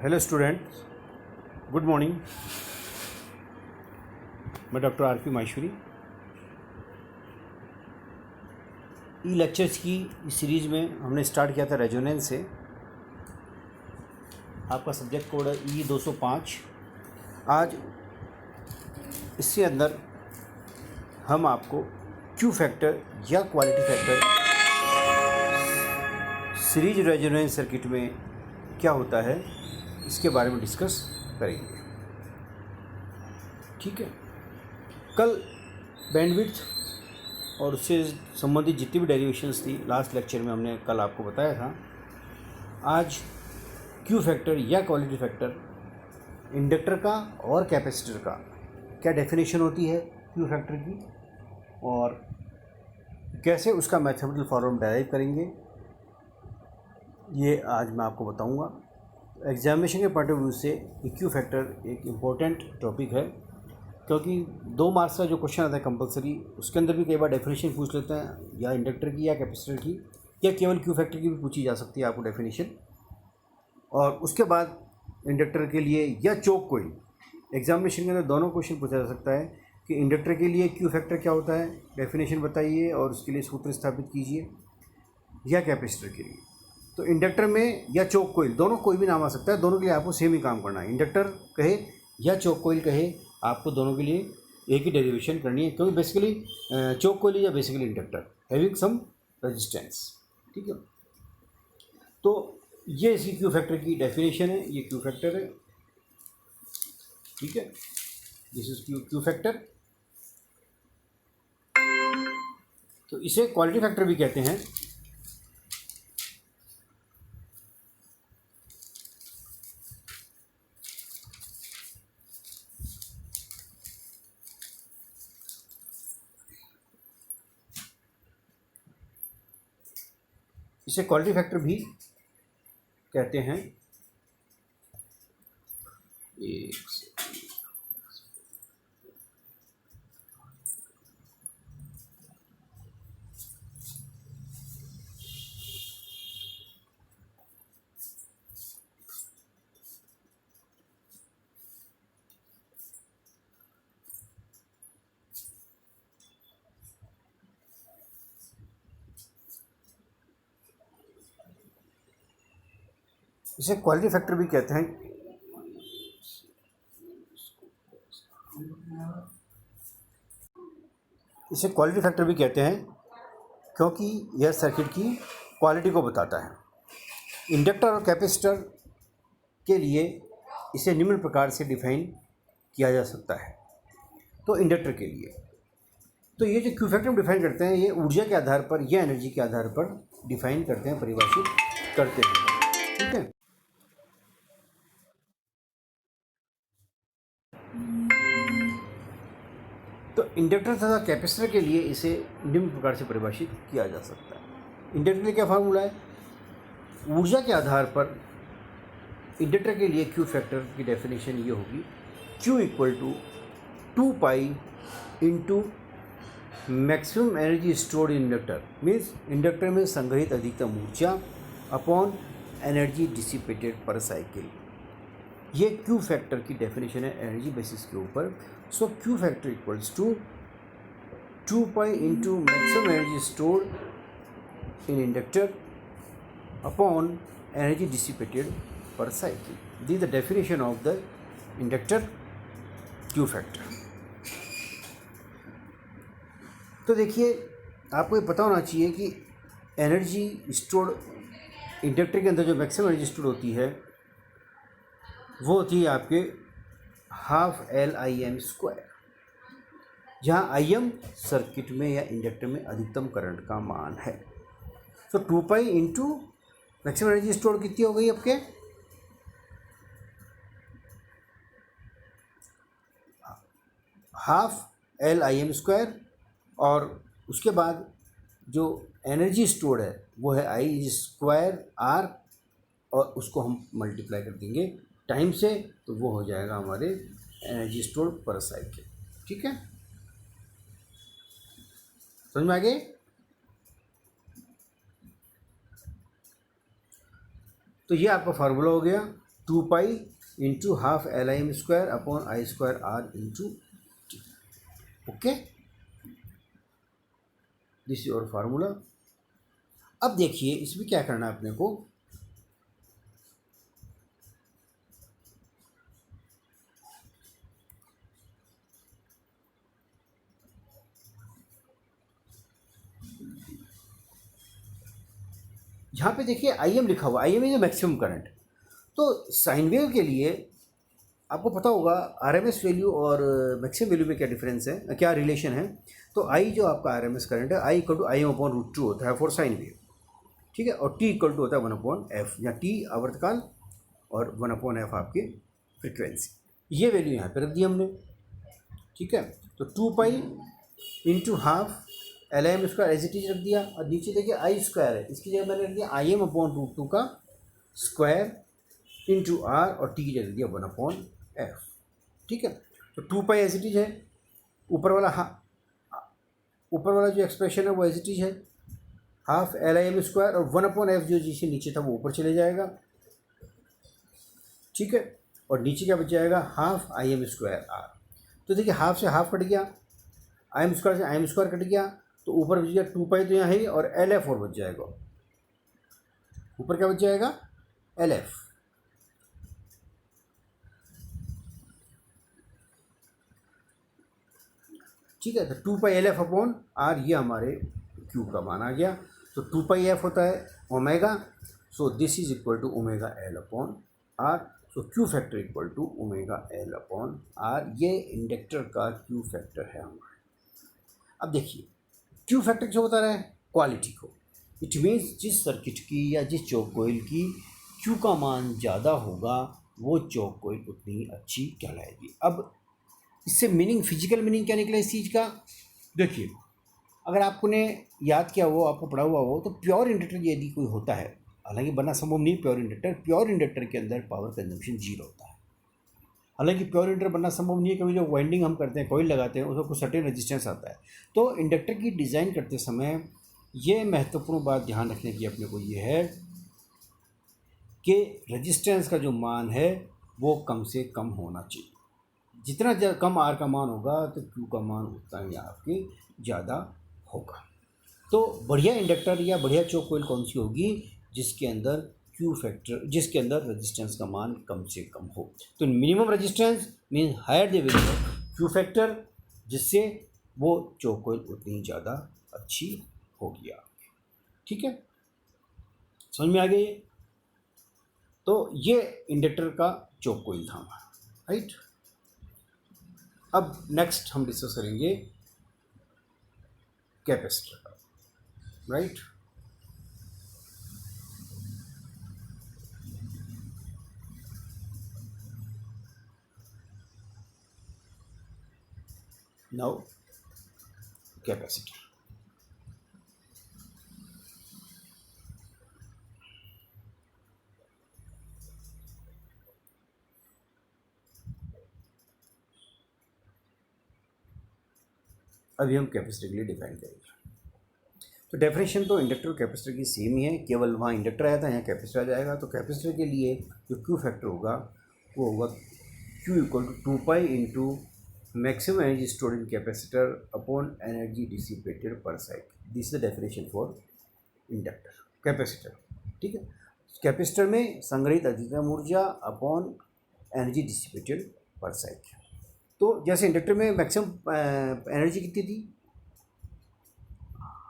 Hello students, good morning. मैं doctor RP. Maheshwari. ई lectures की इस सीरीज़ में हमने स्टार्ट किया था रेजोनेंस से। आपका सब्जेक्ट कोड है E205। आज इसके अंदर हम आपको क्यू फैक्टर या quality factor series resonance circuit में क्या होता है इसके बारे में डिस्कस करेंगे। ठीक है, कल बैंडविड्थ और उससे संबंधित जितनी भी डेरिवेशंस थी लास्ट लेक्चर में हमने कल आपको बताया था। आज क्यू फैक्टर या क्वालिटी फैक्टर, इंडक्टर का और कैपेसिटर का क्या डेफिनेशन होती है क्यू फैक्टर की और कैसे उसका मैथमेटिकल फॉर्मूला डेराइव करेंगे, ये आज मैं आपको बताऊंगा। एग्जामिनेशन के पॉइंट ऑफ व्यू से क्यू फैक्टर एक इम्पोर्टेंट टॉपिक है, क्योंकि 2 मार्क्स का जो क्वेश्चन आता है कंपलसरी, उसके अंदर भी कई बार डेफिनेशन पूछ लेते हैं, या इंडक्टर की या कैपेसिटर की या केवल क्यू फैक्टर की भी पूछी जा सकती है आपको डेफिनेशन। और उसके बाद इंडक्टर के लिए या चोक कोई, एग्जामिनेशन के अंदर दोनों क्वेश्चन पूछा जा सकता है कि इंडक्टर के लिए क्यू फैक्टर क्या होता है, डेफिनेशन बताइए और उसके लिए सूत्र स्थापित कीजिए, या कैपेसिटर के लिए। तो इंडक्टर में या चोक कोइल, दोनों कोई भी नाम आ सकता है, दोनों के लिए आपको सेम ही काम करना है। इंडक्टर कहे या चोक कोइल कहे, आपको दोनों के लिए एक ही डेरिवेशन करनी है, क्योंकि बेसिकली चोक कोइल या basically inductor having some resistance. ठीक है, तो ये इसकी क्यू फैक्टर की डेफिनेशन है, ये क्यू फैक्टर है। ठीक है, दिस इज क्यू फैक्टर। तो इसे क्वालिटी फैक्टर भी कहते हैं। इसे क्वालिटी फैक्टर भी कहते हैं। इसे क्वालिटी फैक्टर भी कहते हैं। इसे क्वालिटी फैक्टर भी कहते हैं क्योंकि यह सर्किट की क्वालिटी को बताता है। इंडक्टर और कैपेसिटर के लिए इसे निम्न प्रकार से डिफाइन किया जा सकता है। तो इंडक्टर के लिए तो ये जो क्यू फैक्टर डिफाइन करते हैं, ये ऊर्जा के आधार पर या एनर्जी के आधार पर डिफाइन करते हैं, परिभाषित करते हैं। ठीक है, तो इंडक्टर तथा कैपेसिटर के लिए इसे निम्न प्रकार से परिभाषित किया जा सकता है। इंडक्टर के लिए क्या फार्मूला है? ऊर्जा के आधार पर इंडक्टर के लिए क्यू फैक्टर की डेफिनेशन ये होगी, Q equal to 2 pi into maximum energy stored in inductor, means inductor में संग्रहित अधिकतम ऊर्जा upon energy dissipated per cycle. ये क्यू फैक्टर की डेफिनेशन है एनर्जी बेसिस के ऊपर। So Q factor equals to 2 pi into maximum energy stored in inductor upon energy dissipated per cycle. This is the definition of the inductor Q factor. तो देखिए, आपको ये पता होना चाहिए कि एनर्जी स्टोर्ड इंडक्टर के अंदर जो मैक्सिमम एनर्जी स्टोर होती है वो होती है आपके ½ L/Im², जहाँ Im सर्किट में या इंडक्टर में अधिकतम करंट का मान है। तो 2 pi into maximum energy store कितनी हो गई आपके ½ L/Im², और उसके बाद जो एनर्जी स्टोर्ड है वो है I²R, और उसको हम मल्टीप्लाई कर देंगे टाइम से, तो वो हो जाएगा हमारे एनर्जी स्टोर्ड पर साइकिल। ठीक है, समझ में आ गए? तो ये आपका फार्मूला हो गया 2 pi into half L I M square upon I square R into T. Okay, this is your formula. अब देखिए इसमें क्या करना है अपने को, यहाँ पे देखिए आई एम लिखा हुआ, I am is maximum current. तो साइन वेव के लिए आपको पता होगा आरएमएस वैल्यू और मैक्सिमम वैल्यू में क्या डिफरेंस है, क्या रिलेशन है। तो आई जो आपका आरएमएस करंट है, I equal to I M upon root two होता है फॉर साइन वेव, ठीक है, और टी इक्वल टू होता है 1 अपॉन एफ, या टी आवर्तकाल और 1 अपॉन एफ आपकी फ्रिक्वेंसी। ये वैल्यू यहाँ पर रख दी हमने, ठीक है। तो 2 pi into half L I M square as it is रख दिया, और नीचे देखिए आई स्क्वायर है, इसकी जगह मैंने रख दिया I M upon root two का स्क्वायर इंटू आर, और टी की जगह रख दिया 1 अपॉन एफ, ठीक है। तो 2 पाई एज इट इज है, ऊपर वाला जो एक्सप्रेशन है वो एज इट इज है, half L I M square और 1 अपॉन एफ जो जिससे नीचे था वो ऊपर चले जाएगा, ठीक है। और नीचे क्या बच जाएगा, half I M square R. तो देखिए हाफ से हाफ कट गया, आई एम स्क्वायर से आई एम स्क्वायर कट गया, तो ऊपर बच गया 2 पाई तो यहाँ है, और एल एफ और बच जाएगा, ऊपर क्या बच जाएगा, एल एफ। ठीक है, तो 2 pi L F upon R, ये हमारे क्यू का मान आ गया। तो 2 पाई एफ होता है omega, so this is equal to omega L upon R. So Q factor equal to omega L upon R, ये इंडक्टर का क्यू फैक्टर है हमारा। अब देखिए क्यू फैक्टर किसको बता रहा है, क्वालिटी को। इट मीन्स जिस सर्किट की या जिस चौक कोयल की क्यू का मान ज़्यादा होगा वो चौक कोयल उतनी अच्छी कहलाएगी। अब इससे मीनिंग, फिजिकल मीनिंग क्या निकला इस चीज़ का, देखिए अगर आपने याद किया हो, आपको पढ़ा हुआ हो, तो प्योर इंडक्टर यदि कोई होता है, हालांकि बनना संभव नहीं प्योर इंडक्टर के अंदर पावर कंजम्पशन 0 होता है। हालांकि प्योर इंडक्टर बनना संभव नहीं है, क्योंकि जो वाइंडिंग हम करते हैं, कॉइल लगाते हैं, उसमें कुछ सर्टेन रेजिस्टेंस आता है। तो इंडक्टर की डिज़ाइन करते समय ये महत्वपूर्ण बात ध्यान रखने की अपने को ये है कि रेजिस्टेंस का जो मान है वो कम से कम होना चाहिए। जितना कम आर का मान होगा तो क्यू का मान उतना ही आपके ज़्यादा होगा। तो बढ़िया इंडक्टर या बढ़िया चौक कोइल कौन सी होगी, जिसके अंदर क्यू फैक्टर, जिसके अंदर रेजिस्टेंस का मान कम से कम हो। तो minimum resistance mean higher the value of Q factor, जिससे वो चौक कोइल उतनी ज़्यादा अच्छी होगी आपकी, ठीक है, समझ में आ गई। तो ये इंडक्टर का चौक कोइल था हमारा, राइट। अब नेक्स्ट हम डिस्कस करेंगे कैपेसिटर का, राइट। नाउ कैपेसिटर, अभी हम कैपेसिटर के लिए डिफाइन करेंगे। तो डेफिनेशन तो इंडक्टर और कैपेसिटर की सेम ही है, केवल वहाँ इंडक्टर आया था, यहाँ कैपेसिटर आ जाएगा। तो कैपेसिटर के लिए जो क्यू फैक्टर होगा वो होगा Q equal to 2 pi into maximum energy stored in capacitor upon energy dissipated per cycle. This is the definition for inductor capacitor, ठीक है। कैपेसिटर में संग्रहित अधिकतम ऊर्जा upon energy dissipated per cycle. तो जैसे इंडक्टर में मैक्सिमम एनर्जी कितनी थी,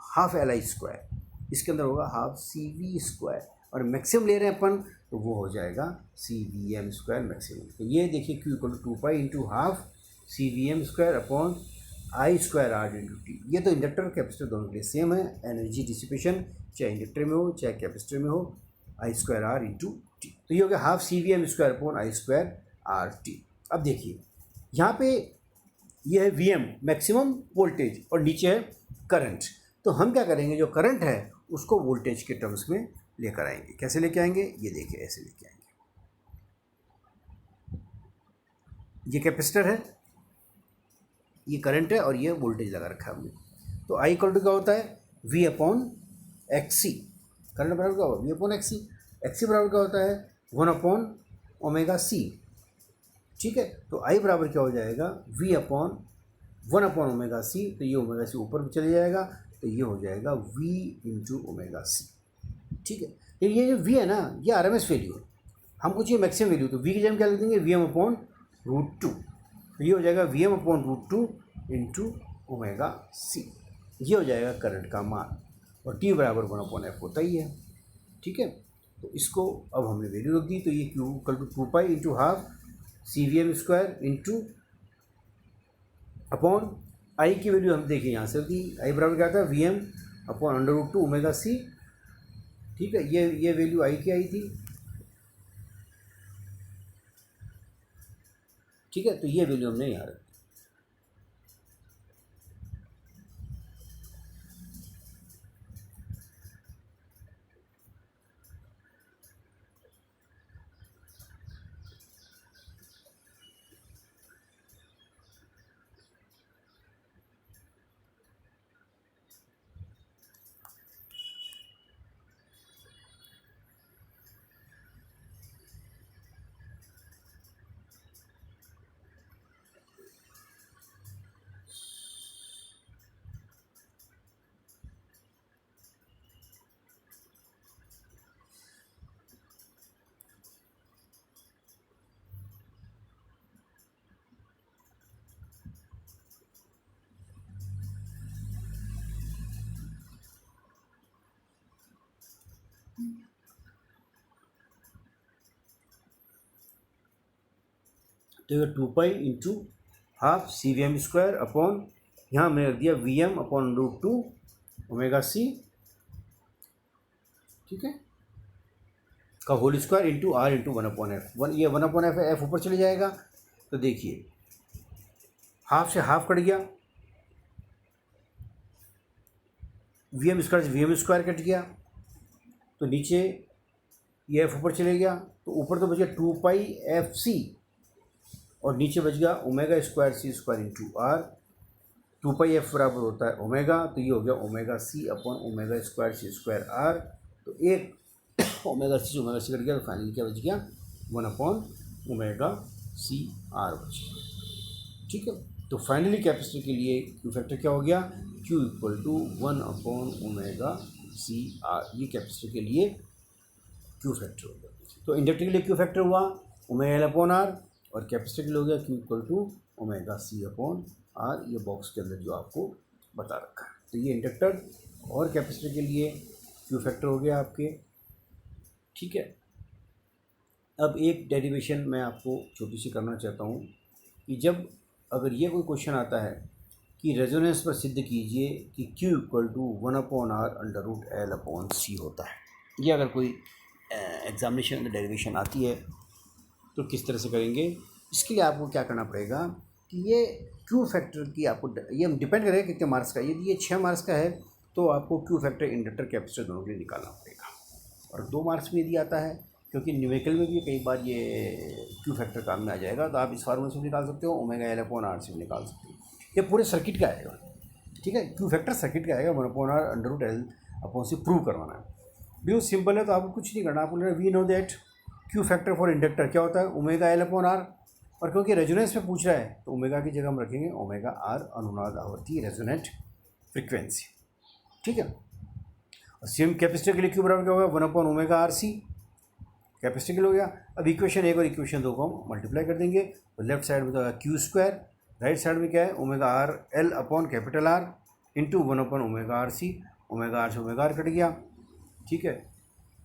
हाफ एल आई स्क्वायर, इसके अंदर होगा हाफ सी वी स्क्वायर, और मैक्सिमम ले रहे हैं अपन तो वो हो जाएगा C V M square maximum. तो ये देखिए Q equal to 2 pi into half C V M square upon I square R into T. ये तो इंडक्टर और कैपेसिटर दोनों के लिए सेम है, एनर्जी डिसिपेशन चाहे इंडक्टर में हो चाहे कैपेसिटर में हो, I square R into T. तो ये हो गया half C V M square upon I square R T. अब देखिए यहाँ पे ये है वी एम मैक्सिमम वोल्टेज और नीचे है करंट। तो हम क्या करेंगे, जो करंट है उसको वोल्टेज के टर्म्स में लेकर आएंगे। कैसे लेके आएंगे, ये देखिए ऐसे लेके आएंगे। ये कैपेसिटर है, ये करंट है और ये वोल्टेज लगा रखा है हमने। तो आई इक्वल टू क्या होता है, V upon X C. Current बराबर क्या होगा, V upon X C. X C बराबर क्या होता है, 1 अपॉन ओमेगा सी। ठीक है, तो आई बराबर क्या हो जाएगा, V upon 1 upon omega C. तो ये ओमेगा सी ऊपर चले जाएगा, तो ये हो जाएगा वी इंटू ओमेगा सी। ठीक है, तो ये जो वी है ना, ये आर एम एस वैल्यू है, हमको चाहिए मैक्सिमम वैल्यू। तो वी की जगह क्या लिख देंगे, V M upon root two. तो ये हो जाएगा V M upon root two into omega C. ये हो जाएगा करंट का मान, और टी बराबर 1/f होता ही है। ठीक है, तो इसको अब हमने वैल्यू रख दी। तो ये Q equal to 2 pi into half C V M square into upon I की वैल्यू हम देखें यहाँ से दी। आई बराबर क्या था, V M upon under root two omega C. ठीक है, ये वैल्यू आई की आई थी। ठीक है, तो ये वैल्यू हमने यहाँ रखी। तो ये 2 pi into half C V M square upon, यहाँ मैंने रख दिया V M upon root two omega C. ठीक है, का whole square into R into 1/f। ये 1/f है, एफ ऊपर चले जाएगा। तो देखिए हाफ से हाफ कट गया, वी एम स्क्वायर से वी एम स्क्वायर कट गया, तो नीचे ये एफ ऊपर चले गया, तो ऊपर तो बच गया 2 पाई एफ सी, और नीचे बच गया omega square C square into R. 2 pi F बराबर होता है ओमेगा, तो ये हो गया omega C upon omega square C square R. तो एक ओमेगा सी कट गया, तो फाइनली क्या बच गया, 1/ओमेगा सी आर बच गया। ठीक है, तो फाइनली कैपेसिटर के लिए क्यू फैक्टर क्या हो गया, क्यू इक्वल टू 1/ओमेगा सी आर। ये कैपेसिटर के लिए क्यू फैक्टर हो गया। तो इंडक्टर के लिए क्यू फैक्टर हुआ ओमेगा एल अपॉन आर, और कैपेसिटर के लिए हो गया Q equal to omega C upon R. ये बॉक्स के अंदर जो आपको बता रखा है। तो ये इंडक्टर और कैपेसिटर के लिए क्यू फैक्टर हो गया आपके। ठीक है, अब एक डेरिवेशन मैं आपको छोटी सी करना चाहता हूँ कि जब अगर ये कोई क्वेश्चन आता है कि रेजोनेंस पर सिद्ध कीजिए कि Q equal to 1/r under root L upon C होता है, ये अगर कोई एग्जामिनेशन में डेरिवेशन आती है तो किस तरह से करेंगे। इसके लिए आपको क्या करना पड़ेगा कि ये Q फैक्टर की आपको, ये डिपेंड करेगा कितने मार्क्स का। यदि ये 6 मार्क्स का है तो आपको Q फैक्टर इंडक्टर कैपेसिटर दोनों के लिए निकालना पड़ेगा। और 2 मार्क्स में यदि आता है, क्योंकि न्यूमेरिकल में भी कई बार ये क्यू फैक्टर काम में आ जाएगा, तो आप इस फार्मूले से भी निकाल सकते हो, ओमेगा एल अपॉन आर से भी निकाल सकते हो। ये पूरे सर्किट का आएगा। ठीक है, क्यू फैक्टर सर्किट का आएगा, 1/r under root L upon से प्रूव करवाना है। बिल्कुल सिंपल है, तो आपको कुछ नहीं करना। आप बोल रहे we know that Q factor for inductor क्या होता है, ओमेगा एल अपॉन आर। और क्योंकि रेजोनेंस में पूछ रहा है तो ओमेगा की जगह हम रखेंगे ओमेगा आर, अनुनाद आवृत्ति, रेजोनेंट फ्रिक्वेंसी। ठीक है, और सेम कैपेसिटर के लिए क्यू बराबर क्या होगा, 1/ओमेगा आर सी। कैपेसिटर के लिए हो गया। अब इक्वेशन 1 और इक्वेशन 2 को हम मल्टीप्लाई कर देंगे, तो लेफ्ट साइड में तो होगा क्यू स्क्वायर, राइट साइड में क्या है omega R L upon capital R into 1/ओमेगा आर सी। ओमेगा आर से ओमेगा आर कट गया। ठीक है,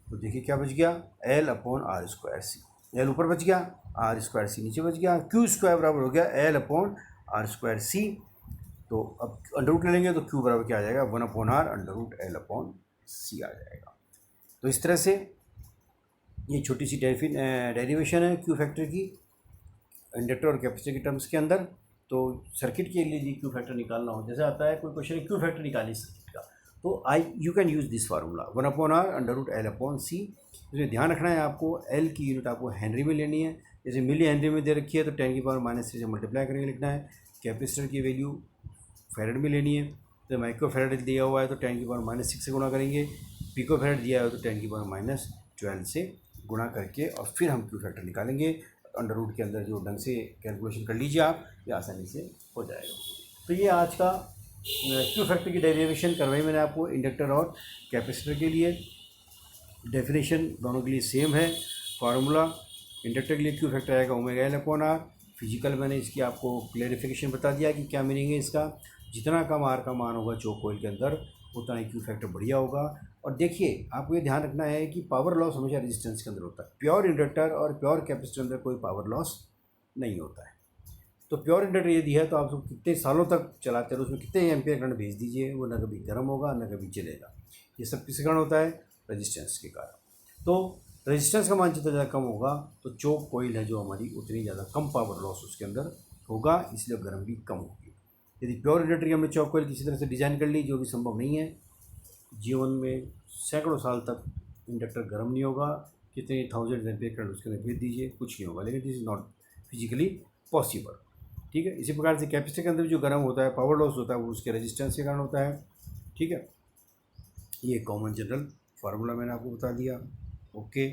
तो देखिए क्या बच गया, L upon R square C. L ऊपर बच गया, आर स्क्वायर सी नीचे बच गया। क्यू स्क्वायर बराबर हो गया एल अपॉन आर स्क्वायर सी। तो अब अंडर रूट ले लेंगे तो क्यू बराबर क्या आ जाएगा, 1/r under root L upon C आ जाएगा। तो इस तरह से ये छोटी सी डेरिवेशन है क्यू फैक्टर की इंडक्टर और कैपेसिटर के टर्म्स के अंदर। तो सर्किट के लिए जी क्यू फैक्टर निकालना हो, जैसे आता है कोई क्वेश्चन क्यू फैक्टर निकालिए सर्किट का, तो you can use this formula 1/r under root L upon C. इसमें ध्यान रखना है आपको, एल की यूनिट आपको हेनरी में लेनी है। जैसे मिली हेनरी में दे रखी है तो 10⁻³ से मल्टीप्लाई करके लिखना है। कैपेसिटर की वैल्यू फैरेड में लेनी है, तो माइक्रो फैरेड दिया हुआ है तो 10⁻⁶ से गुणा करेंगे। पिको फैरेड दिया है तो 10⁻12 से गुणा करके और फिर हम क्यू फैक्टर निकालेंगे। अंडर रूट के अंदर जो ढंग से कैलकुलेशन कर लीजिए आप, ये आसानी से हो जाएगा। तो ये आज का क्यू फैक्टर की डेरिवेशन करवाई मैंने आपको इंडक्टर और कैपेसिटर के लिए। डेफिनेशन दोनों के लिए सेम है। फार्मूला इंडक्टर के लिए क्यू फैक्टर आएगा omega L upon R. Physical मैंने इसकी आपको क्लेरिफिकेशन बता दिया कि क्या मीनिंग है इसका। जितना कम आर का मान होगा चोक कोइल के अंदर, उतना ही क्यू फैक्टर बढ़िया होगा। और देखिए, आपको ये ध्यान रखना है कि पावर लॉस हमेशा रेजिस्टेंस के अंदर होता है। प्योर इंडक्टर और प्योर कैपेसिटर के अंदर कोई पावर लॉस नहीं होता है। तो प्योर इंडक्टर ये दिया है तो आप उसको कितने सालों तक चलाते रहो, उसमें कितने एम्पियर करंट भेज दीजिए, वो ना कभी गर्म होगा ना कभी जलेगा। ये सब किसके कारण होता है? रेजिस्टेंस के कारण। तो रेजिस्टेंस का मान जितना ज़्यादा कम होगा तो चोक कोइल है जो हमारी, उतनी ज़्यादा कम पावर लॉस उसके अंदर होगा, इसलिए गर्म भी कम होगी। यदि प्योर इंडक्टर की हमने चोक कोइल किसी तरह से डिज़ाइन कर ली, जो भी संभव नहीं है, जीवन में सैकड़ों साल तक इंडक्टर गर्म नहीं होगा। कितने थाउजेंड एम्पियर करंट उसके अंदर भेज दीजिए, कुछ नहीं होगा। लेकिन this is not physically possible. ठीक है। इसी प्रकार से कैपेसिटर के अंदर जो गर्म होता है, पावर लॉस होता है, वो उसके रेजिस्टेंस के कारण होता है। ठीक है। ये कॉमन जनरल फार्मूला मैंने आपको बता दिया। ओके।